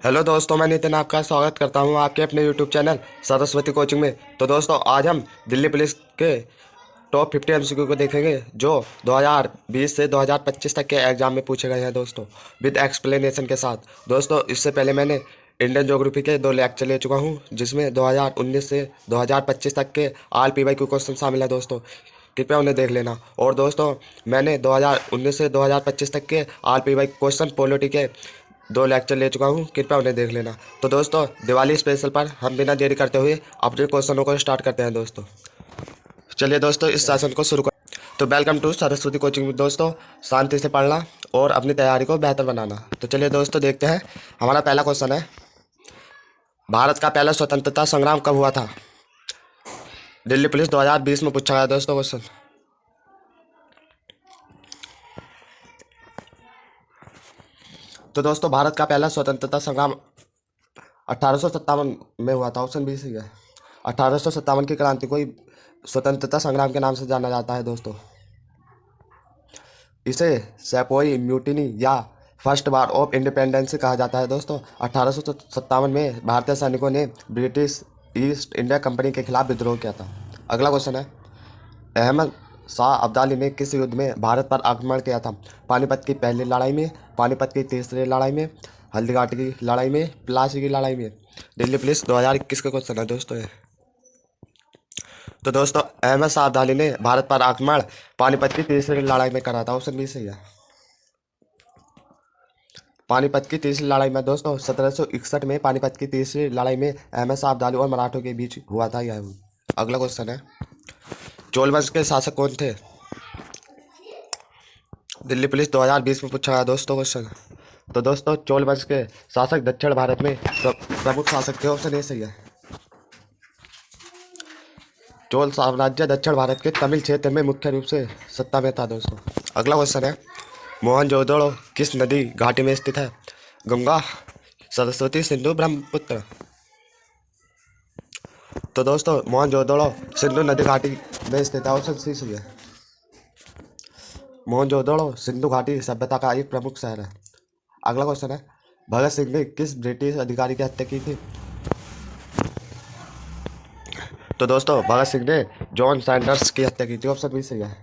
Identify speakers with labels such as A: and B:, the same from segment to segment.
A: Hello दोस्तों, मैं नितिन आपका स्वागत करता हूं आपके अपने यूट्यूब चैनल सरस्वती कोचिंग में। तो दोस्तों, आज हम दिल्ली पुलिस के टॉप 50 एमसीक्यू को देखेंगे जो 2020 से 2025 तक के एग्जाम में पूछे गए हैं दोस्तों, विद एक्सप्लेनेशन के साथ। दोस्तों, इससे पहले मैंने इंडियन ज्योग्राफी के 2 लेक्चर ले चुका हूं, जिसमें 2019 से 2025 तक के आल PYQ क्वेश्चन शामिल है दोस्तों। कृपया उन्हें देख लेना। और दोस्तों, मैंने 2019 से 2025 तक के आल PYQ क्वेश्चन पॉलिटी के 2 लेक्चर ले चुका हूँ, कृपया उन्हें देख लेना। तो दोस्तों, दिवाली स्पेशल पर हम बिना देरी करते हुए अपने क्वेश्चनों को स्टार्ट करते हैं दोस्तों। चलिए दोस्तों, इस सेशन को शुरू कर। तो वेलकम टू सरस्वती कोचिंग में दोस्तों, शांति से पढ़ना और अपनी तैयारी को बेहतर बनाना। तो चलिए दोस्तों, देखते हैं। हमारा पहला क्वेश्चन है, भारत का पहला स्वतंत्रता संग्राम कब हुआ था? दिल्ली पुलिस 2020 में पूछा गया दोस्तों क्वेश्चन। तो दोस्तों, भारत का पहला स्वतंत्रता संग्राम 1857 में हुआ था। ऑप्शन बी सही है। 1857 की क्रांति को ही स्वतंत्रता संग्राम के नाम से जाना जाता है दोस्तों। इसे सेपोई म्यूटिनी या फर्स्ट वार ऑफ इंडिपेंडेंस कहा जाता है दोस्तों। 1857 में भारतीय सैनिकों ने ब्रिटिश ईस्ट इंडिया कंपनी के खिलाफ विद्रोह किया था। अगला क्वेश्चन है, अहमद शाह अब्दाली ने किस युद्ध में भारत पर आक्रमण किया था? पानीपत की पहली लड़ाई में, पानीपत की तीसरी लड़ाई में, हल्दीघाटी की लड़ाई में, प्लासी की लड़ाई में? दिल्ली पुलिस 2021 का क्वेश्चन है दोस्तों ये। तो दोस्तों, अहमद शाह अब्दाली ने भारत पर आक्रमण पानीपत की तीसरी लड़ाई में करा था। ऑप्शन बी सही है। पानीपत की तीसरी लड़ाई में दोस्तों 1761 में पानीपत की तीसरी लड़ाई में अहमद शाह अब्दाली और मराठों के बीच हुआ था यह। अगला क्वेश्चन है, चोल वंश के शासक कौन थे? दिल्ली पुलिस 2020 में पूछा गया दोस्तों क्वेश्चन। तो दोस्तों, चोल वंश के शासक दक्षिण भारत में प्रमुख शासक थे। ऑप्शन ए सही है। चोल साम्राज्य दक्षिण भारत के तमिल क्षेत्र में मुख्य रूप से सत्ता में था दोस्तों। अगला क्वेश्चन है, मोहनजोदड़ो किस नदी घाटी में स्थित है? गंगा, सरस्वती, सिंधु, ब्रह्मपुत्र? तो दोस्तों, मोहनजोदड़ो सिंधु नदी घाटी में स्थित है। ऑप्शन सी सही है। मोहनजोदड़ो सिंधु घाटी सभ्यता का एक प्रमुख शहर है। अगला क्वेश्चन है, भगत सिंह ने किस ब्रिटिश अधिकारी की हत्या की थी? तो दोस्तों, भगत सिंह ने जॉन सैंडर्स की हत्या की थी। ऑप्शन बी सही है।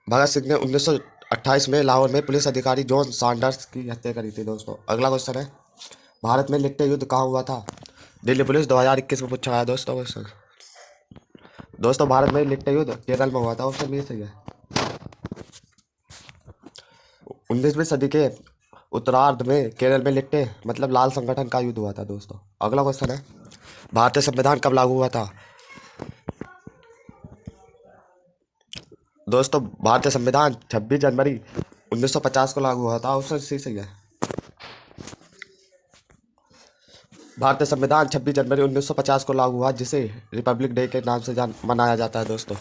A: भगत सिंह ने 1928 में लाहौर में पुलिस अधिकारी जॉन सैंडर्स की हत्या करी थी दोस्तों। अगला क्वेश्चन है, भारत में लिट्टे युद्ध कहाँ हुआ था? दिल्ली पुलिस 2021 में पूछा है दोस्तों क्वेश्चन। दोस्तों, भारत में लिट्टे युद्ध केरल में हुआ था। ऑप्शन बी सही है। 19वीं सदी के उत्तरार्ध में केरल में लिट्टे मतलब लाल संगठन का युद्ध हुआ था दोस्तों। अगला क्वेश्चन है, भारतीय संविधान कब लागू हुआ था? दोस्तों, भारतीय संविधान 26 जनवरी 1950 को लागू हुआ था। ऑप्शन सी सही है। भारतीय संविधान 26 जनवरी 1950 को लागू हुआ, जिसे रिपब्लिक डे के नाम से मनाया जाता है दोस्तों।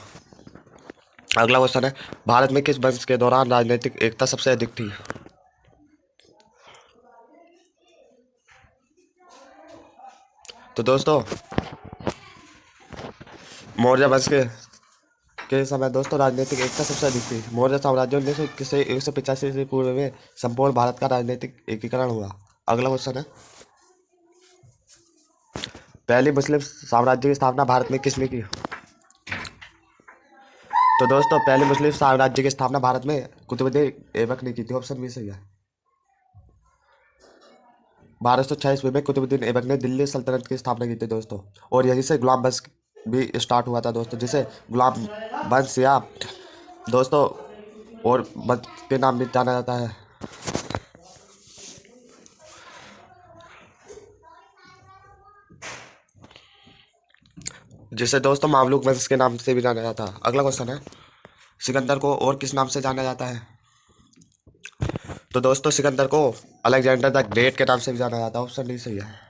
A: अगला क्वेश्चन है, भारत में किस वंश के दौरान राजनीतिक एकता सबसे अधिक थी? तो दोस्तों, मौर्य वंश के समय दोस्तों राजनीतिक एकता सबसे अधिक थी। मौर्य साम्राज्य 1921 से 185 ईस्वी पूर्व में संपूर्ण भारत का राजनीतिक एकीकरण हुआ। अगला क्वेश्चन है, पहली मुस्लिम साम्राज्य की स्थापना भारत में किसने की? तो दोस्तों, पहले मुस्लिम साम्राज्य की स्थापना भारत में कुतुबुद्दीन ऐबक ने की थी। ऑप्शन बी सही है। 1206 ईस्वी में कुतुबुद्दीन ऐबक ने दिल्ली सल्तनत की स्थापना की थी दोस्तों। और यहीं से गुलाम वंश भी स्टार्ट हुआ था दोस्तों, जिसे गुलाम वंश या दोस्तों और वंश के नाम भी जाना जाता है। जिसे दोस्तों मामलुक वंश के नाम से भी जाना जाता है। अगला क्वेश्चन है, सिकंदर को और किस नाम से जाना जाता है? तो दोस्तों, सिकंदर को अलेक्जेंडर द ग्रेट के नाम से भी जाना जाता है। ऑप्शन डी सही है।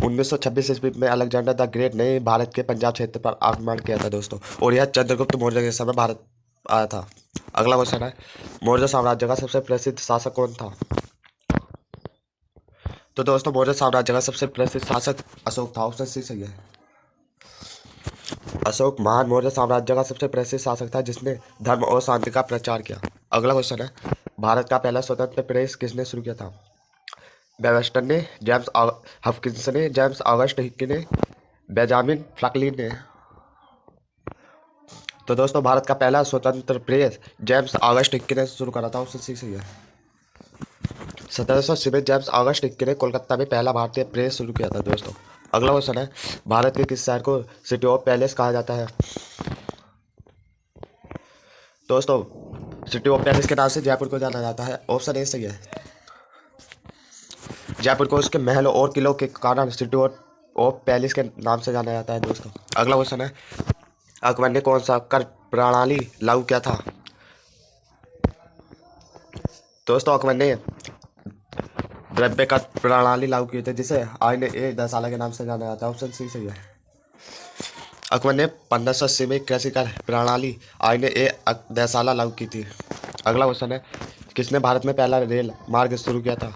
A: 1926 ईस्वी में अलेक्जेंडर द ग्रेट ने भारत के पंजाब क्षेत्र पर आक्रमण किया था दोस्तों, और यह चंद्रगुप्त मौर्य के समय भारत आया था। अगला क्वेश्चन है, मौर्य साम्राज्य का सबसे प्रसिद्ध शासक कौन था? तो दोस्तों, मौर्य साम्राज्य का सबसे प्रसिद्ध शासक अशोक था। ऑप्शन सी सही है। अशोक महान मौर्य साम्राज्य का सबसे प्रसिद्ध शासक था, जिसने धर्म और शांति का प्रचार किया। अगला क्वेश्चन है, भारत का पहला स्वतंत्र प्रेस किसने शुरू किया था? वेबस्टर ने, हॉपकिंस ने, जेम्स ऑगस्ट हिक्की ने, बेंजामिन फ्रैंकलिन ने। तो दोस्तों भारत का पहला स्वतंत्र प्रेस जेम्स ऑगस्ट हिक्की ने शुरू करा था, ऑप्शन सी सही है। 1780 में जेम्स ऑगस्ट हिक्की ने कोलकाता में पहला भारतीय प्रेस शुरू किया था दोस्तों। अगला क्वेश्चन है, भारत के किस शहर को सिटी ऑफ पैलेस कहा जाता है? दोस्तों सिटी ऑफ पैलेस के नाम से जयपुर को जाना जाता है, ऑप्शन ए सही है। जयपुर को उसके महलों और किलों के कारण सिटी ऑफ पैलेस के नाम से जाना जाता है दोस्तों। अगला क्वेश्चन है, अकबर ने कौन सा कर प्रणाली लागू किया था? दोस्तों अकबर ने द्रव्य कर प्रणाली लागू की थी, जिसे आईने ए दसाला के नाम से जाना जाता है, ऑप्शन सी सही है। अकबर ने 1580 में कृषि कर प्रणाली आईने ए दसाला लागू की थी। अगला क्वेश्चन है, किसने भारत में पहला रेल मार्ग शुरू किया था?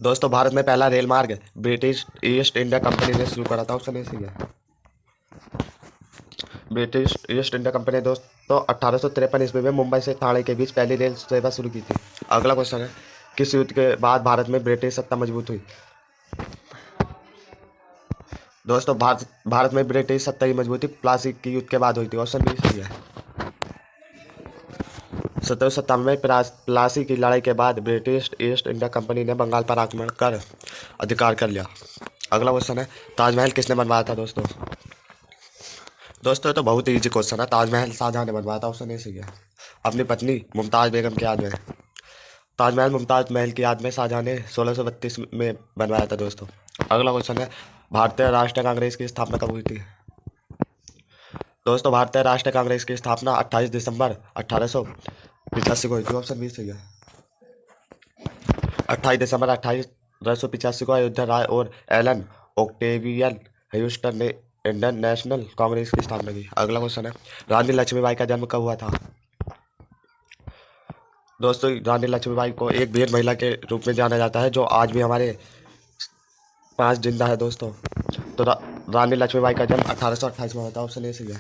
A: दोस्तों भारत में पहला रेल मार्ग ब्रिटिश ईस्ट इंडिया कंपनी ने शुरू करा था, ऑप्शन ए सही है। ब्रिटिश ईस्ट इंडिया कंपनी दोस्तों 1853 ईस्वी में मुंबई से ठाणे के बीच पहली रेल सेवा शुरू की थी। अगला क्वेश्चन है, किस युद्ध के बाद भारत में ब्रिटिश सत्ता मजबूत हुई? दोस्तों भारत में ब्रिटिश सत्ता की मजबूती प्लासी के युद्ध के बाद हुई थी, ऑप्शन बी सही है। 1797 में प्लासी की लड़ाई के बाद ब्रिटिश ईस्ट इंडिया कंपनी ने बंगाल पर आक्रमण कर अधिकार कर लिया। अगला क्वेश्चन है, ताजमहल किसने बनवाया था दोस्तों? दोस्तों ये तो बहुत ही ईजी क्वेश्चन है, ताजमहल शाहजहां ने बनवाया था, ऑप्शन ए सही है। अपनी पत्नी मुमताज़ बेगम की याद में ताजमहल मुमताज़ महल की याद में शाहजहां ने 1632 में बनवाया था दोस्तों। अगला क्वेश्चन है, भारतीय राष्ट्रीय कांग्रेस की स्थापना कब हुई थी? दोस्तों भारतीय राष्ट्रीय कांग्रेस की स्थापना 28 दिसंबर 1885 को हुई थी, ऑप्शन बी सही है। 28 दिसंबर 1885 को अयोध्या राय और एलन ऑक्टेवियन ह्यूस्टन ने इंडियन नेशनल कांग्रेस की स्थापना की। अगला क्वेश्चन है, रानी लक्ष्मीबाई का जन्म कब हुआ था? दोस्तों रानी लक्ष्मीबाई को एक वीर महिला के रूप में जाना जाता है, जो आज भी हमारे पास जिंदा है दोस्तों। तो रानी लक्ष्मीबाई का जन्म 1828 में हुआ था, ऑप्शन ए सही है।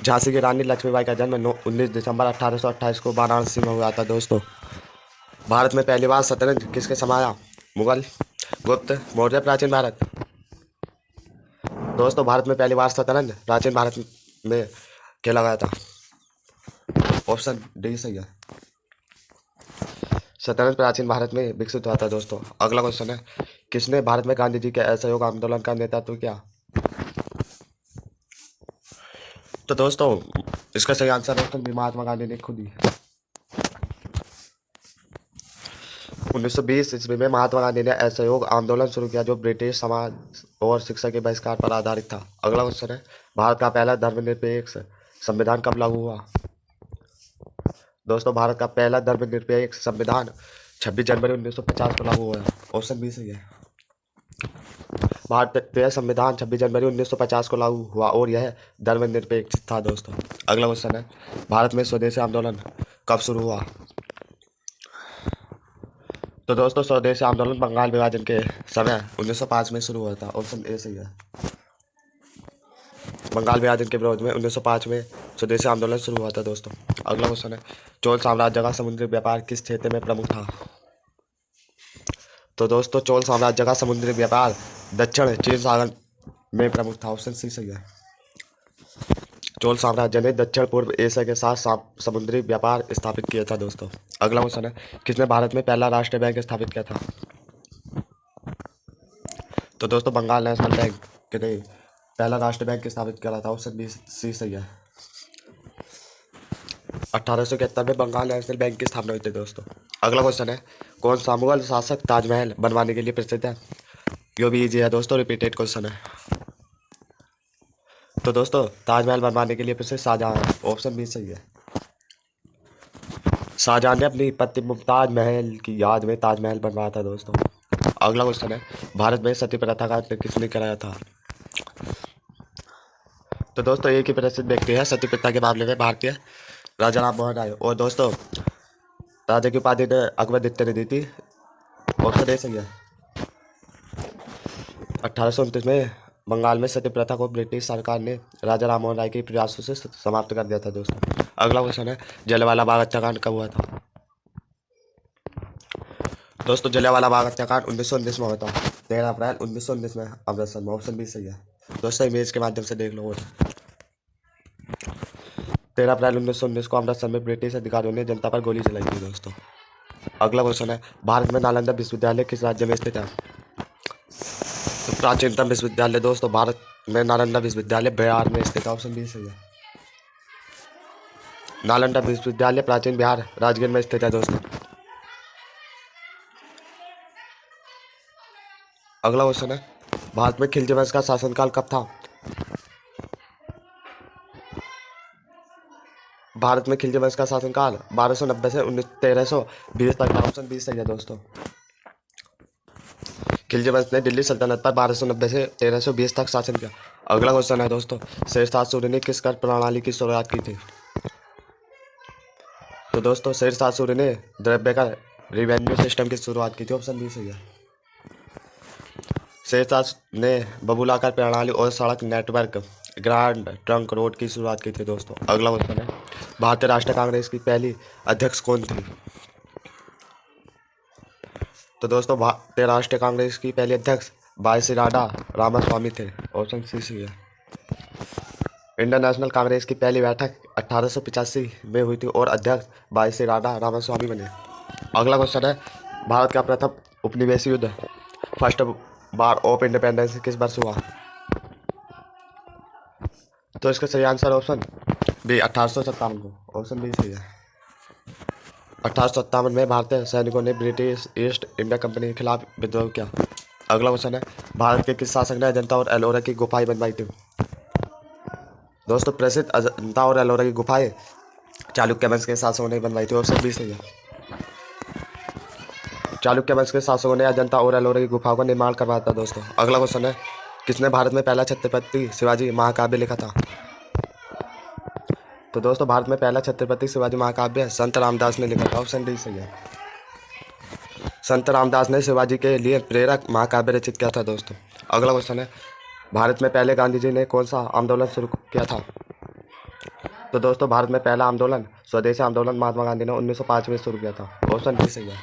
A: झांसी की रानी लक्ष्मीबाई का जन्म 19 दिसंबर 1828 को वाराणसी में हुआ था दोस्तों। भारत में पहली बार शतरंज किसके समाया? मुगल, गुप्त, मौर्य, प्राचीन भारत। दोस्तों भारत में पहली बार शतरंज प्राचीन भारत में खेला गया था, ऑप्शन डी सही है। शतरंज प्राचीन भारत में विकसित हुआ था दोस्तों। अगला क्वेश्चन है, किसने भारत में गांधी जी के असहयोग आंदोलन का नेतृत्व किया? तो दोस्तों इसका सही आंसर है तो महात्मा गांधी ने खुद ही। 1920 ईस्वी में महात्मा गांधी ने असहयोग आंदोलन शुरू किया, जो ब्रिटिश समाज और शिक्षा के बहिष्कार पर आधारित था। अगला क्वेश्चन है, भारत का पहला धर्मनिरपेक्ष संविधान कब लागू हुआ? दोस्तों भारत का पहला धर्मनिरपेक्ष संविधान 26 जनवरी 1950 को लागू हुआ, ऑप्शन बी सही है। भारतीय संविधान 26 जनवरी 1950 को लागू हुआ और यह धर्मनिरपेक्ष था दोस्तों। अगला क्वेश्चन है, भारत में स्वदेशी आंदोलन कब शुरू हुआ? तो दोस्तों स्वदेशी आंदोलन बंगाल विभाजन के समय 1905 में शुरू हुआ था, ऑप्शन ए सही है। बंगाल विभाजन के विरोध में 1905 में स्वदेशी आंदोलन शुरू हुआ था दोस्तों। अगला क्वेश्चन है, चोल साम्राज्य का समुद्री व्यापार किस क्षेत्र में प्रमुख था? तो दोस्तों चोल साम्राज्य का समुद्री व्यापार दक्षिण चीन सागर में प्रमुख था, ऑप्शन सी सही है। चोल साम्राज्य ने दक्षिण पूर्व एशिया के साथ समुद्री व्यापार स्थापित किया था दोस्तों। अगला क्वेश्चन है, किसने भारत में पहला राष्ट्रीय बैंक स्थापित किया था? तो दोस्तों बंगाल नेशनल बैंक ने पहला राष्ट्रीय बैंक स्थापित किया था, ऑप्शन बी सी सही है। 1871 में बंगाल नेशनल बैंक की स्थापना हुई थी दोस्तों। अगला क्वेश्चन है, कौन सा मुगल शासक ताजमहल बनवाने के लिए प्रसिद्ध है? यो भी इजी है दोस्तों, रिपीटेड क्वेश्चन है। तो दोस्तों ताजमहल बनवाने के लिए प्रसिद्ध शाहजहां है, ऑप्शन बी सही है। शाहजहां ने अपनी पत्नी मुमताज महल की याद में ताजमहल बनवाया था दोस्तों। अगला क्वेश्चन है, भारत में सती प्रथा का अंत किसने कराया था? तो दोस्तों एक ही प्रसिद्ध व्यक्ति है सती प्रथा के मामले में, भारतीय राजा राम मोहन राय। और दोस्तों राजा की उपाधि ने अकबर द्वितीय ने दी थी, ऑप्शन ए सही है। 1829 में बंगाल में सती प्रथा को ब्रिटिश सरकार ने राजा राम मोहन राय के प्रयासों से समाप्त कर दिया था दोस्तों। अगला क्वेश्चन है, जलियांवाला बाग हत्याकांड कब हुआ था? दोस्तों जलियांवाला बाग हत्याकांड 1919 में हुआ था, 13 अप्रैल 1919 में, अमृतसर में। ऑप्शन भी सही है दोस्तों, इमेज के माध्यम से देख लो। 13 अप्रैल 1919 को अमृतसर में ब्रिटिश अधिकारियों ने जनता पर गोली चलाई थी दोस्तों। अगला क्वेश्चन है, भारत में नालंदा विश्वविद्यालय किस राज्य में स्थित है? तो प्राचीनतम विश्वविद्यालय दोस्तों भारत में नालंदा विश्वविद्यालय बिहार में स्थित है। ऑप्शन बी सही है, नालंदा विश्वविद्यालय प्राचीन बिहार राजगीर में स्थित है दोस्तों। अगला क्वेश्चन है, भारत में खिलजी वंश का शासनकाल कब था? भारत में खिलजी वंश का शासनकाल 1290 से 1320 तक था। ऑप्शन बी सही है दोस्तों, खिलजी वंश ने दिल्ली सल्तनत पर 1290 से 1320 तक शासन किया। अगला क्वेश्चन है दोस्तों, शेरशाह सूरी ने किस कर प्रणाली की शुरुआत की थी? तो दोस्तों शेरशाह सूरी ने द्रव्य कर रिवेन्यू सिस्टम की शुरुआत की थी। ऑप्शन बी सही है, शेरशाह ने बबूलाकार प्रणाली और सड़क नेटवर्क ग्रांड ट्रंक रोड की शुरुआत की थी दोस्तों। अगला क्वेश्चन है, भारतीय राष्ट्रीय कांग्रेस की पहली अध्यक्ष कौन थी? तो दोस्तों भारतीय राष्ट्रीय कांग्रेस की पहली अध्यक्ष वाईसीराडा रामास्वामी थे। ऑप्शन सी सही है, इंडियन नेशनल कांग्रेस की पहली बैठक 1885 में हुई थी और अध्यक्ष वाईसीराडा रामास्वामी बने। अगला क्वेश्चन है, भारत का प्रथम उपनिवेशी युद्ध फर्स्ट वार ऑफ इंडिपेंडेंस किस वर्ष हुआ? तो इसका सही आंसर ऑप्शन बी 1857 को। ऑप्शन बी सही है, 1857 में भारतीय सैनिकों ने ब्रिटिश ईस्ट इंडिया कंपनी के खिलाफ विद्रोह किया। अगला क्वेश्चन है, भारत के किस शासक ने अजंता और एलोरा की गुफाएं बनवाई थी? दोस्तों प्रसिद्ध अजंता और एलोरा की गुफाएं चालुक्य वंश के शासकों ने बनवाई थी। ऑप्शन बी सही है, चालुक्य वंश के शासकों ने अजंता और एलोरा की गुफाओं का निर्माण करवाया था दोस्तों। अगला क्वेश्चन है, किसने भारत में पहला छत्रपति शिवाजी महाकाव्य लिखा था? तो दोस्तों भारत में पहला छत्रपति शिवाजी महाकाव्य संत रामदास ने लिखा था। ऑप्शन डी सही है, संत रामदास ने शिवाजी के लिए प्रेरक महाकाव्य रचित किया था दोस्तों। अगला क्वेश्चन है, भारत में पहले गांधी जी ने कौन सा आंदोलन शुरू किया था? तो दोस्तों भारत में पहला आंदोलन स्वदेशी आंदोलन महात्मा गांधी ने 1905 में शुरू किया था। ऑप्शन डी सही है,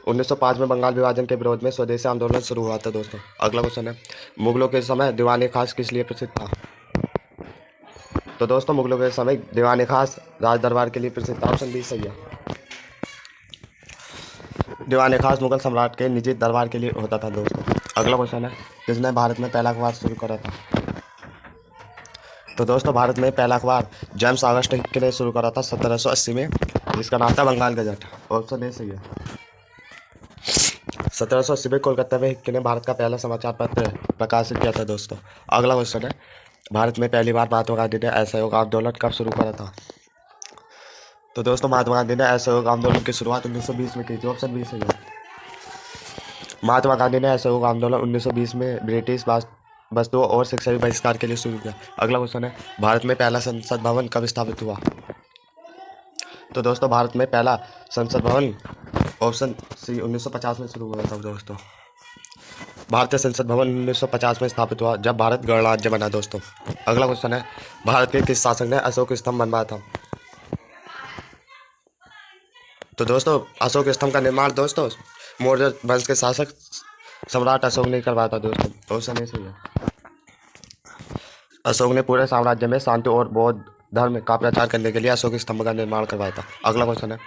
A: 1905 में बंगाल विभाजन के विरोध में स्वदेशी आंदोलन शुरू हुआ था दोस्तों। अगला क्वेश्चन है, मुगलों के समय दीवान खास किस लिए प्रसिद्ध था? तो दोस्तों मुगलों के समय दीवान खास राज दरबार के लिए प्रसिद्ध था। ऑप्शन बी सही है, दीवान खास मुगल सम्राट के निजी दरबार के लिए होता था दोस्तों। अगला क्वेश्चन है, किसने भारत में पहला अखबार शुरू करा था? तो दोस्तों भारत में पहला अखबार जेम्स ऑगस्ट हिक्के ने शुरू करा था 1780 में, जिसका नाम था बंगाल गजट। ऑप्शन ए सही है, 1780 में कोलकाता में हिक्के ने भारत का पहला समाचार पत्र प्रकाशित किया था दोस्तों। अगला क्वेश्चन है, भारत में पहली बार महात्मा गांधी ने असहयोग आंदोलन कब शुरू करा था? तो दोस्तों महात्मा गांधी ने असहयोग आंदोलन की शुरुआत 1920 में की थी। ऑप्शन बी सही है, महात्मा गांधी ने असहयोग आंदोलन 1920 में ब्रिटिश वस्तुओं और शिक्षा के बहिष्कार के लिए शुरू किया। अगला क्वेश्चन है, भारत में पहला संसद भवन कब स्थापित हुआ? तो दोस्तों भारत में पहला संसद भवन ऑप्शन सी 1950 में शुरू हुआ था दोस्तों। भारतीय संसद भवन 1950 में स्थापित हुआ जब भारत गणराज्य बना दोस्तों। अगला क्वेश्चन है, भारत के किस शासक ने अशोक स्तंभ बनवाया था? तो दोस्तों अशोक स्तंभ का निर्माण दोस्तों मौर्य वंश के शासक सम्राट अशोक ने करवाया था दोस्तों। ऑप्शन ए सही है, अशोक ने पूरे साम्राज्य में शांति और बौद्ध धर्म का प्रचार करने के लिए अशोक स्तंभ का निर्माण करवाया था। अगला क्वेश्चन है,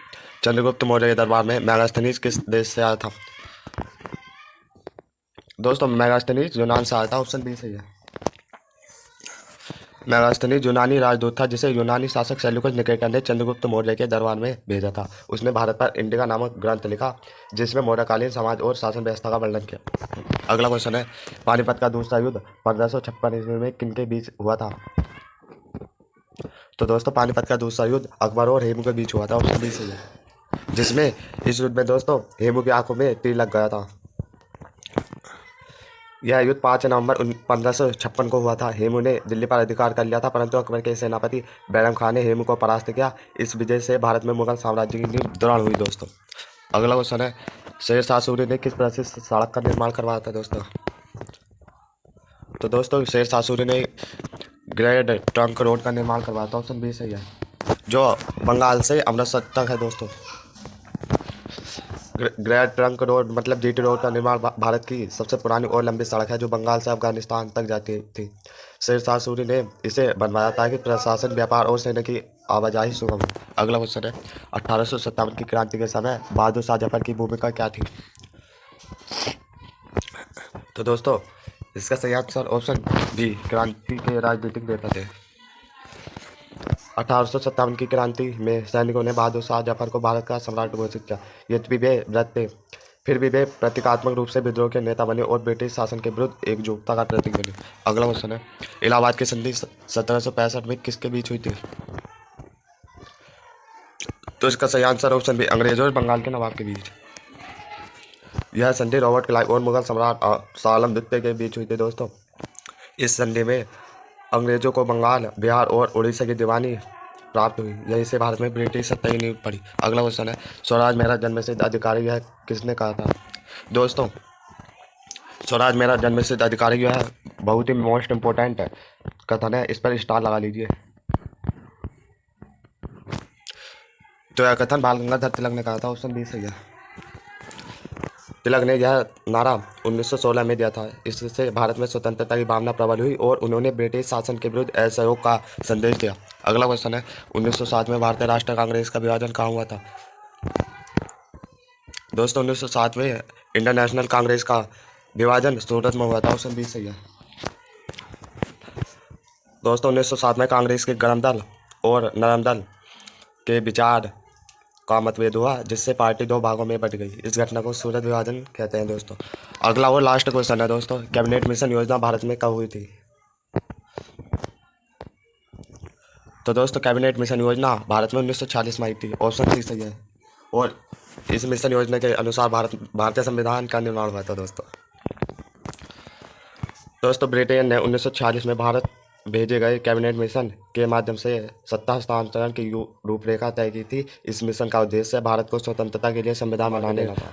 A: चंद्रगुप्त मौर्य के दरबार में मेगास्थनीज किस देश से आया था? दोस्तों मेगास्थनीज यूनान से आया था। ऑप्शन बी सही है, मेगास्थनीज यूनानी राजदूत था जिसे यूनानी शासक सेल्यूकस निकेटर ने चंद्रगुप्त मौर्य के दरबार में भेजा था। उसने भारत पर इंडिका नामक ग्रंथ लिखा जिसमें मौर्यकालीन समाज और शासन व्यवस्था का वर्णन किया। अगला क्वेश्चन है, पानीपत का दूसरा युद्ध 1556 ईस्वी में किनके बीच हुआ था? तो दोस्तों पानीपत का दूसरा युद्ध अकबर और हेमू के बीच हुआ था। ऑप्शन बी सही है, जिसमें इस युद्ध में दोस्तों हेमू की आंखों में तीर लग गया था। यह युद्ध 5 नवंबर 1556 को हुआ था। हेमू ने दिल्ली पर अधिकार कर लिया था परंतु अकबर के सेनापति बैरम खान ने हेमू को परास्त किया। इस विजय से भारत में मुगल साम्राज्य की नींव दृढ़ हुई दोस्तों। अगला क्वेश्चन है, शेरशाह सूरी ने किस प्रसिद्ध सड़क का निर्माण करवाया था दोस्तों? तो दोस्तों शेरशाह सूरी ने ग्रेड ट्रंक रोड का निर्माण करवाया था। ऑप्शन बी सही है, जो बंगाल से अमृतसर तक है दोस्तों। ग्रेट ट्रंक रोड मतलब जीटी रोड का निर्माण भारत की सबसे पुरानी और लंबी सड़क है, जो बंगाल से अफगानिस्तान तक जाती थी। शेरशाह सूरी ने इसे बनवाया ताकि प्रशासन, व्यापार और सेना की आवाजाही सुगम हो। अगला क्वेश्चन है, 1857 की क्रांति के समय बहादुर शाह जफर की भूमिका क्या थी? तो दोस्तों इसका सही आंसर ऑप्शन बी, क्रांति के राजनीतिक नेता थे। 1857 की क्रांति में सैनिकों ने बहादुर शाह जफर को भारत का सम्राट घोषित किया। यद्यपि वे व्रत थे, फिर भी वे प्रतीकात्मक रूप से विद्रोह के नेता बने और ब्रिटिश शासन के विरुद्ध एकजुटता का प्रतीक बने। अगला क्वेश्चन है, इलाहाबाद की संधि 1765 में किसके बीच हुई थी? तो इसका सही आंसर ऑप्शन बी, अंग्रेजों और बंगाल के नवाब के बीच। यह संधि रॉबर्ट क्लाइव और मुगल सम्राट शाह आलम द्वितीय के बीच हुई थी दोस्तों। इस संधि में अंग्रेजों को बंगाल, बिहार और उड़ीसा की दीवानी प्राप्त हुई। यहीं से भारत में ब्रिटिश सत्ता की नींव पड़ी। अगला क्वेश्चन है, स्वराज मेरा जन्मसिद्ध अधिकार यह किसने कहा था? दोस्तों स्वराज मेरा जन्मसिद्ध अधिकार यह है बहुत ही मोस्ट इम्पोर्टेंट कथन है, इस पर स्टार लगा लीजिए। तो यह कथन बाल गंगाधर तिलक ने कहा था। ऑप्शन बी सही है। तिलक ने यह नारा 1916 में दिया था। इससे भारत में स्वतंत्रता की भावना प्रबल हुई और उन्होंने ब्रिटिश शासन के विरुद्ध असहयोग का संदेश दिया। अगला क्वेश्चन है, 1907 में भारतीय राष्ट्रीय कांग्रेस का विभाजन कहाँ हुआ था? दोस्तों 1907 में इंडियन नेशनल कांग्रेस का विभाजन सूरत में हुआ था। ऑप्शन बी सही है। दोस्तों 1907 में कांग्रेस के गरम दल और नरम दल के विचार का मतभेद हुआ, जिससे पार्टी दो भागों में बट गई। इस घटना को सूरत विभाजन कहते हैं दोस्तों। अगला और लास्ट क्वेश्चन है दोस्तों, कैबिनेट मिशन योजना भारत में कब हुई थी? तो दोस्तों कैबिनेट मिशन योजना भारत में 1946 में आई थी। ऑप्शन सी सही है। और इस मिशन योजना के अनुसार भारतीय संविधान का निर्माण हुआ था दोस्तों ब्रिटेन ने 1946 में भारत भेजे गए कैबिनेट मिशन के माध्यम से सत्ता हस्तांतरण की रूपरेखा तय की थी। इस मिशन का उद्देश्य भारत को स्वतंत्रता के लिए संविधान बनाने का था।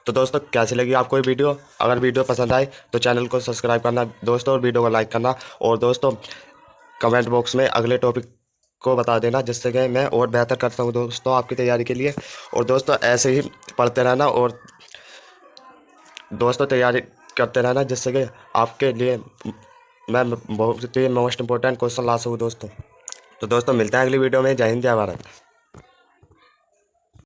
A: तो दोस्तों कैसी लगी आपको ये वीडियो? अगर वीडियो पसंद आए तो चैनल को सब्सक्राइब करना दोस्तों, और वीडियो को लाइक करना, और दोस्तों कमेंट बॉक्स में अगले टॉपिक को बता देना, जिससे कि मैं और बेहतर कर सकूँ दोस्तों आपकी तैयारी के लिए। और दोस्तों ऐसे ही पढ़ते रहना और दोस्तों तैयारी करते रहना, जिससे कि आपके लिए मैं बहुत ही मोस्ट इंपॉर्टेंट क्वेश्चन ला सकूँ दोस्तों। तो दोस्तों मिलते हैं अगली वीडियो में। जय हिंद, जय भारत।